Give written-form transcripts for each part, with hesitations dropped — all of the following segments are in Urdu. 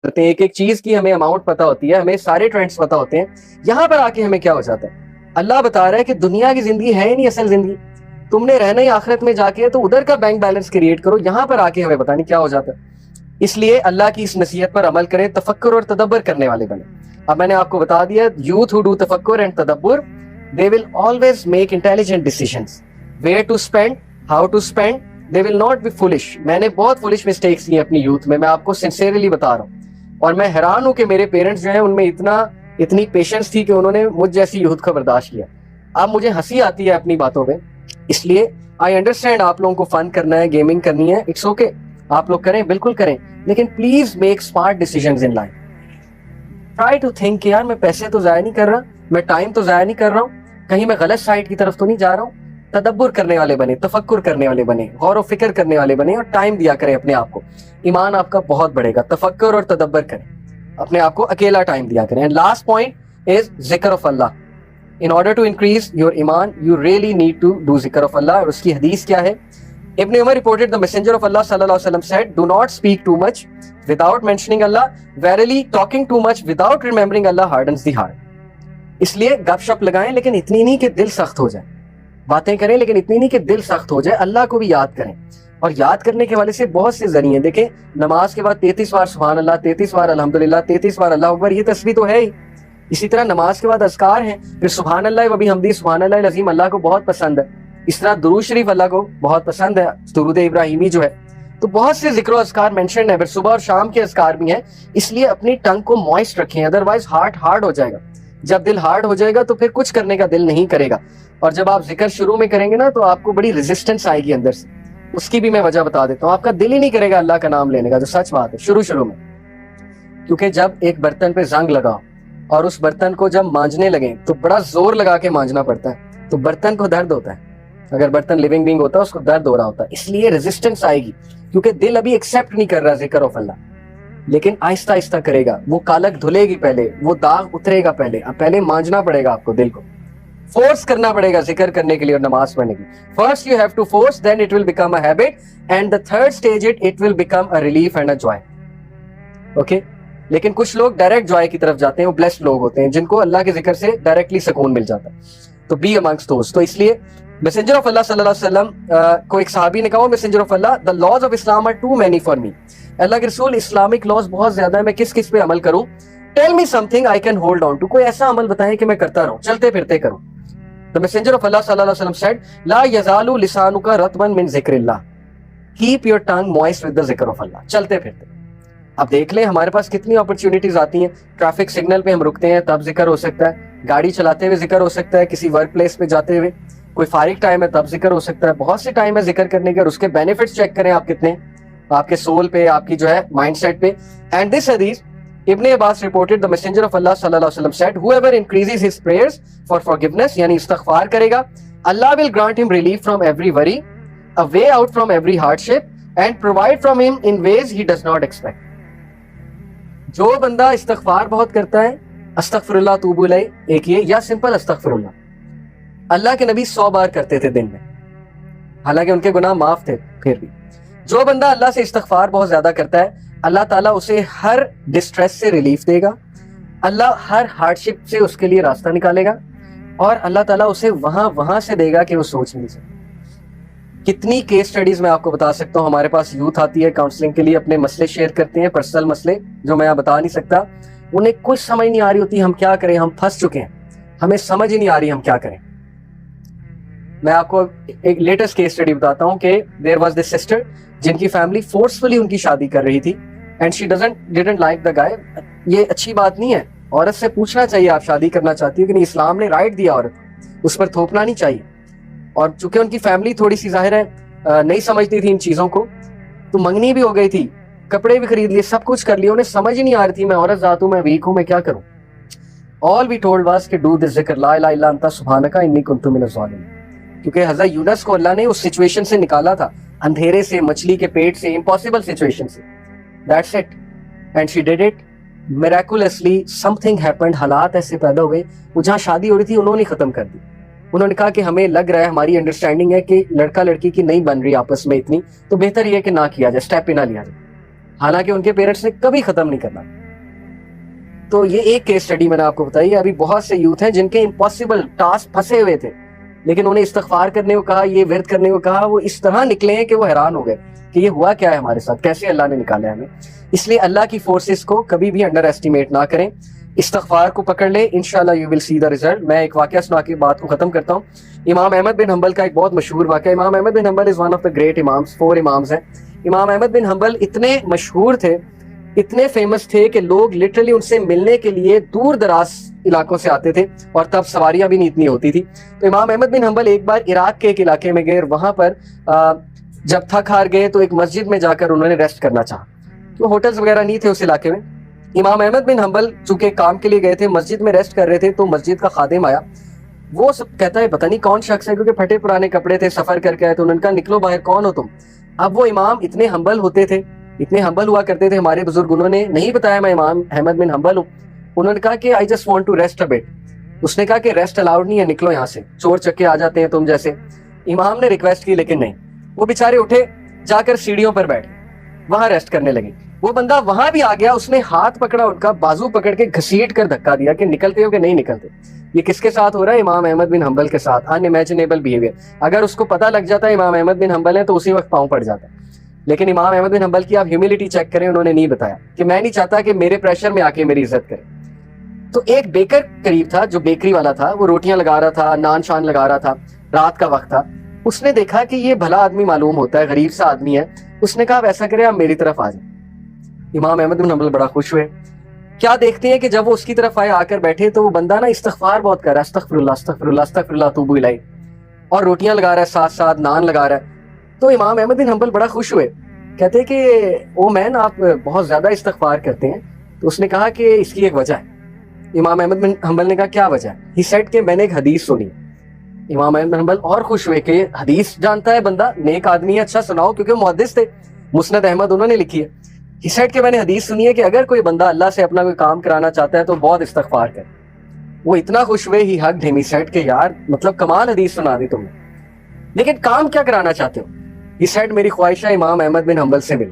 کرتے ہیں, ایک ایک چیز کی ہمیں اماؤنٹ پتا ہوتی ہے, ہمیں سارے ٹرینڈز پتا ہوتے ہیں. یہاں پر آ کے ہمیں کیا ہو جاتا ہے, اللہ بتا رہا ہے کہ دنیا کی زندگی ہے ہی نہیں اصل زندگی, تم نے رہنا ہی آخرت میں جا کے, تو ادھر کا بینک بیلنس کریٹ کرو. یہاں پر آ کے ہمیں پتا نہیں کیا ہو جاتا ہے. اس لیے اللہ کی اس نصیحت پر عمل کریں, تفکر اور تدبر کرنے والے بنیں. اب میں نے آپ کو بتا دیا, یوتھ ہو ڈو تفکر اینڈ تدبر, they will always make intelligent decisions. Where to spend, how to spend, they will not be foolish. میں نے بہت فولش مسٹیکس کی اپنی یوتھ میں آپ کو سنسیئرلی بتا رہا ہوں, اور میں حیران ہوں کہ میرے پیرنٹس جو ہیں ان میں اتنی پیشنس تھی کہ انہوں نے مجھ جیسی یوتھ کا برداشت کیا. اب مجھے ہنسی آتی ہے اپنی باتوں پہ, اس لیے آئی انڈرسٹینڈ آپ لوگوں کو فن کرنا ہے, گیمنگ کرنی ہے, اٹس اوکے, آپ لوگ کریں, بالکل کریں, لیکن please make smart decisions in life. Try to think کہ یار میں پیسے تو ضائع نہیں کر رہا, میں ٹائم تو ضائع نہیں کر رہا ہوں, کہیں میں غلط سائٹ کی طرف تو نہیں جا رہا ہوں. تدبر کرنے والے بنے, تفکر کرنے والے بنے, غور و فکر کرنے والے بنے, اور ٹائم دیا کریں اپنے آپ کو. ایمان آپ کا بہت بڑھے گا. تفکر اور تدبر کریں, اپنے آپ کو اکیلا ٹائم دیا کریں. اینڈ لاسٹ پوائنٹ از ذکر of Allah. In order to increase your ایمان you really need to do ذکر آف اللہ. اور اس کی حدیث کیا ہے؟ ابن عمر reported the messenger of Allah sallallahu alaihi wasallam said, do not speak too much without mentioning Allah. Verily talking too much without remembering Allah hardens the heart. اس لیے گپ شپ لگائیں لیکن اتنی نہیں کہ دل سخت ہو جائے, باتیں کریں لیکن اتنی نہیں کہ دل سخت ہو جائے. اللہ کو بھی یاد کریں, اور یاد کرنے کے والے سے بہت سے ذریعے. دیکھیں, نماز کے بعد 33 بار سبحان اللہ, 33 بار الحمدللہ, 33 بار اللہ اکبر, یہ تسبیح تو ہے ہی. اسی طرح نماز کے بعد اذکار ہیں, پھر سبحان اللہ و بحمدہ, سبحان اللہ العظیم اللہ کو بہت پسند ہے. اس طرح درود شریف اللہ کو بہت پسند ہے, درود ابراہیمی جو ہے. تو بہت سے ذکر و اذکار مینشن ہے, پھر صبح اور شام کے اذکار بھی ہیں. اس لیے اپنی ٹنگ کو موئسٹ رکھیں, ادروائز ہارٹ ہارڈ ہو جائے گا. جب دل ہارڈ ہو جائے گا تو پھر کچھ کرنے کا دل نہیں کرے گا. اور جب آپ ذکر شروع میں کریں گے نا تو آپ کو بڑی ریزسٹنس آئے گی اندر سے. اس کی بھی میں وجہ بتا دیتا ہوں. آپ کا دل ہی نہیں کرے گا اللہ کا نام لینے کا, جو سچ بات ہے, شروع میں. کیونکہ جب ایک برتن پہ زنگ لگا اور اس برتن کو جب مانجنے لگیں تو بڑا زور لگا کے مانجنا پڑتا ہے, تو برتن کو درد ہوتا ہے. اگر برتن لیونگ بینگ ہوتا ہے اس کو درد ہو رہا ہوتا ہے, اس لیے ریزسٹنس آئے گی, کیونکہ دل ابھی ایکسیپٹ نہیں کر رہا ذکر آف اللہ. لیکن آہستہ آہستہ کرے گا, وہ کالک دھلے گی پہلے, وہ داغ اترے گا پہلے مانجنا پڑے گا آپ کو, دل کو فورس کرنا پڑے گا ذکر کرنے کے لیے اور نماز پڑھنے کی. First you have to force, then it will become a habit, and the third stage it will become a relief and a joy. Okay, لیکن کچھ لوگ ڈائریکٹ جوائے کی طرف جاتے ہیں, وہ بلیسڈ لوگ ہوتے ہیں جن کو اللہ کے ذکر سے ڈائریکٹلی سکون مل جاتا ہے. تو بی امنگسٹ دوز. تو اس لیے میسنجر آف اللہ صلی اللہ علیہ وسلم کو ایک صحابی نے کہا, messenger of Allah, the laws of Islam are too many for me. اللہ کے رسول, اسلامک لاز بہت زیادہ ہے, میں کس پہ عمل کروں؟ Tell me something I can hold on to. کوئی ایسا عمل بتائیں کہ میں کرتا رہوں, چلتے پھرتے کروں. The messenger of Allah صلی اللہ علیہ وسلم said, لا يزال لسانک رطبا من ذکر اللہ. Keep your tongue moist with the ذکر of Allah. چلتے پھرتے. اب دیکھ لیں ہمارے پاس کتنی اپرچونٹیز آتی ہیں. ٹریفک سگنل پہ ہم رکتے ہیں تب ذکر ہو سکتا ہے, گاڑی چلاتے ہوئے ذکر ہو سکتا ہے, کسی ورک پلیس پہ جاتے ہوئے, کوئی فارغ ٹائم ہے تب ذکر ہو سکتا ہے. بہت سے ٹائم ہے ذکر کرنے کے, اور اس کے بینیفٹس چیک کریں آپ کتنے, آپ کے سول پہ, آپ کی جو ہے مائنڈ سیٹ پہ. اینڈ دس حدیث ابن عباس reported, the messenger of Allah صلی اللہ علیہ وسلم said, whoever increases his prayers for forgiveness, یعنی استغفار کرے گا, Allah will grant him relief from every worry, a way out from every hardship, and provide from him in ways he does not expect. جو بندہ استغفار بہت کرتا ہے, استغفر اللہ توب الیہ, ایک یہ, یا سمپل استغفر اللہ, اللہ کے نبی 100 بار کرتے تھے دن میں, حالانکہ ان کے گناہ معاف تھے. پھر بھی جو بندہ اللہ سے استغفار بہت زیادہ کرتا ہے, اللہ تعالیٰ اسے ہر ڈسٹریس سے ریلیف دے گا, اللہ ہر ہارڈشپ سے اس کے لیے راستہ نکالے گا, اور اللہ تعالیٰ اسے وہاں سے دے گا کہ وہ سوچ نہیں سکتا. کتنی کیس سٹڈیز میں آپ کو بتا سکتا ہوں. ہمارے پاس یوتھ آتی ہے کاؤنسلنگ کے لیے, اپنے مسئلے شیئر کرتے ہیں, پرسنل مسئلے جو میں بتا نہیں سکتا. انہیں کچھ سمجھ نہیں آ رہی ہوتی, ہم کیا کریں, ہم پھنس چکے ہیں, ہمیں سمجھ ہی نہیں آ رہی ہم کیا کریں. میں آپ کو ایک لیٹسٹ کیس سٹڈی بتاتا ہوں کہ دیر واز دس سسٹر جن کی فیملی فورسفلی ان کی شادی کر رہی تھی, and she didn't like the guy. یہ اچھی بات نہیں ہے, عورت سے پوچھنا چاہیے آپ شادی کرنا چاہتی ہو کہ نہیں, اسلام نے رائٹ دیا عورت, اس پر تھوپنا نہیں چاہیے. اور چونکہ ان کی فیملی تھوڑی سی ظاہر ہے نہیں سمجھتی تھی ان چیزوں کو, تو منگنی بھی ہو گئی تھی, کپڑے بھی خرید لیے, سب کچھ کر لیا, انہیں سمجھ ہی نہیں آ رہی تھی, میں عورت ذات ہوں, میں ویک ہوں, میں کیا کروں. All we told was کہ do this ذکر, لا الہ الا انت سبحانک انی کنت من الظالمین. کیونکہ حضرت یونس کو اللہ نے اس سچویشن سے نکالا تھا, اندھیرے سے, مچھلی کے پیٹ سے, امپاسبل سچویشن سے. That's it. And she did it. Miraculously something happened. حالات ایسے پیدا ہوئے, وہ جہاں شادی ہو رہی تھی انہوں نے ختم کر دی. انہوں نے کہا کہ ہمیں لگ رہا ہے, ہماری انڈرسٹینڈنگ ہے کہ لڑکا لڑکی کی نہیں بن رہی آپس میں اتنی, تو بہتر یہ ہے کہ نہ کیا جائے, اسٹیپ پہ نہ لیا جائے. حالانکہ ان کے پیرنٹس نے کبھی ختم نہیں کرنا. تو یہ ایک کیس اسٹڈی میں نے آپ کو بتائی. ابھی بہت سے یوتھ ہیں جن کے امپاسبل ٹاسک پھنسے ہوئے تھے, لیکن انہیں استغفار کرنے کو کہا, یہ ورد کرنے کو کہا, وہ اس طرح نکلے ہیں کہ وہ حیران ہو گئے کہ یہ ہوا کیا ہے ہمارے ساتھ, کیسے اللہ نے نکالا ہے ہمیں. اس لیے اللہ کی فورسز کو کبھی بھی انڈر ایسٹیمیٹ نہ کریں, استغفار کو پکڑ لیں, انشاءاللہ you will C the result. میں ایک واقعہ سنا کے بات کو ختم کرتا ہوں. امام احمد بن حنبل کا ایک بہت مشہور واقعہ. Imam Ahmad bin Hanbal is one of the great imams, 4 imams ہیں. امام احمد بن حنبل اتنے مشہور تھے, اتنے فیمس تھے کہ لوگ لٹرلی ان سے ملنے کے لیے دور دراز علاقوں سے آتے تھے, اور تب سواریاں بھی نہیں اتنی ہوتی تھی. تو امام احمد بن حنبل ایک بار عراق کے ایک علاقے میں گئے, اور وہاں پر جب تھک ہار گئے تو ایک مسجد میں جا کر انہوں نے ریسٹ کرنا چاہا. تو ہوٹلز وغیرہ نہیں تھے اس علاقے میں. امام احمد بن حنبل چونکہ کام کے لیے گئے تھے, مسجد میں ریسٹ کر رہے تھے, تو مسجد کا خادم آیا. وہ سب کہتا ہے پتہ نہیں کون شخص ہے, کیونکہ پھٹے پرانے کپڑے تھے, سفر کر کے آئے. تو انہوں نے کہا نکلو باہر, کون ہو تم؟ اب وہ امام اتنے ہمبل ہوتے تھے, اتنے ہمبل ہوا کرتے تھے, ہمارے بزرگ, انہوں نے نہیں بتایا میں امام احمد بن حنبل ہوں. انہوں نے کہا کہ I just want to rest a bit. اس نے کہا کہ ریسٹ الاؤڈ نہیں ہے, نکلو یہاں سے, چور چکے آ جاتے ہیں تم جیسے. امام نے ریکویسٹ کی لیکن نہیں. وہ بیچارے اٹھے, جا کر سیڑھیوں پر بیٹھ, وہاں ریسٹ کرنے لگے. وہ بندہ وہاں بھی آ گیا, اس نے ہاتھ پکڑا ان کا, بازو پکڑ کے گھسیٹ کر دھکا دیا کہ نکلتے ہو کہ نہیں نکلتے. یہ کس کے ساتھ ہو رہا ہے؟ امام احمد بن حنبل کے ساتھ. ان امیجنیبل بیہیویئر. اگر اس کو پتہ لگ جاتا ہے امام احمد بن حنبل ہے تو اسی وقت پاؤں پڑ جاتا ہے. لیکن امام احمد بن حنبل کی آپ ہیوملٹی چیک کریں, انہوں نے نہیں بتایا کہ میں نہیں چاہتا کہ میرے پریشر میں آ کے میری عزت کرے. تو ایک بیکر قریب تھا, جو بیکری والا تھا, وہ روٹیاں لگا رہا تھا, نان شان لگا رہا تھا, رات کا وقت تھا. اس نے دیکھا کہ یہ بھلا آدمی معلوم ہوتا ہے, غریب سا آدمی ہے. اس نے کہا آپ ایسا کریں, آپ میری طرف آ جائیں. امام احمد بن حنبل بڑا خوش ہوئے. کیا دیکھتے ہیں کہ جب وہ اس کی طرف آئے, آ کر بیٹھے, تو وہ بندہ نا استغفار بہت کر رہا ہے, استغفر اللہ استغفر اللہ استغفر اللہ توبو الیہ, اور روٹیاں لگا رہا ہے, ساتھ ساتھ نان لگا رہا ہے. تو امام احمد بن حنبل بڑا خوش ہوئے, کہتے کہ او مین آپ بہت زیادہ استغفار کرتے ہیں. تو اس نے کہا کہ اس کی ایک وجہ ہے. امام احمد بن حنبل نے کہا کیا وجہ ہے؟ ہی سیڈ کہ میں نے ایک حدیث سنی. امام احمد بن حنبل اور خوش ہوئے کہ حدیث جانتا ہے بندہ, نیک آدمی ہے, اچھا سناؤ, کیونکہ وہ محدث تھے, مسند احمد انہوں نے لکھی ہے. ہی سیڈ کہ میں نے حدیث سنی ہے کہ اگر کوئی بندہ اللہ سے اپنا کوئی کام کرانا چاہتا ہے تو بہت استغفار کرے. وہ اتنا خوش ہوئے, ہی ہگڈ ہم, ہی سیڈ کہ یار مطلب کمال حدیث سنا دی تم نے, لیکن کام کیا کرانا چاہتے ہو؟ ہی سیڈ میری خواہش ہے امام احمد بن حنبل سے ملو.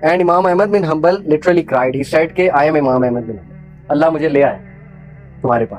اینڈ امام احمد بن حنبل لٹرلی کرائیڈ. ہی سیڈ کہ آئی ایم امام احمد بن حنبل, اللہ مجھے لے آئے تمہارے پاس.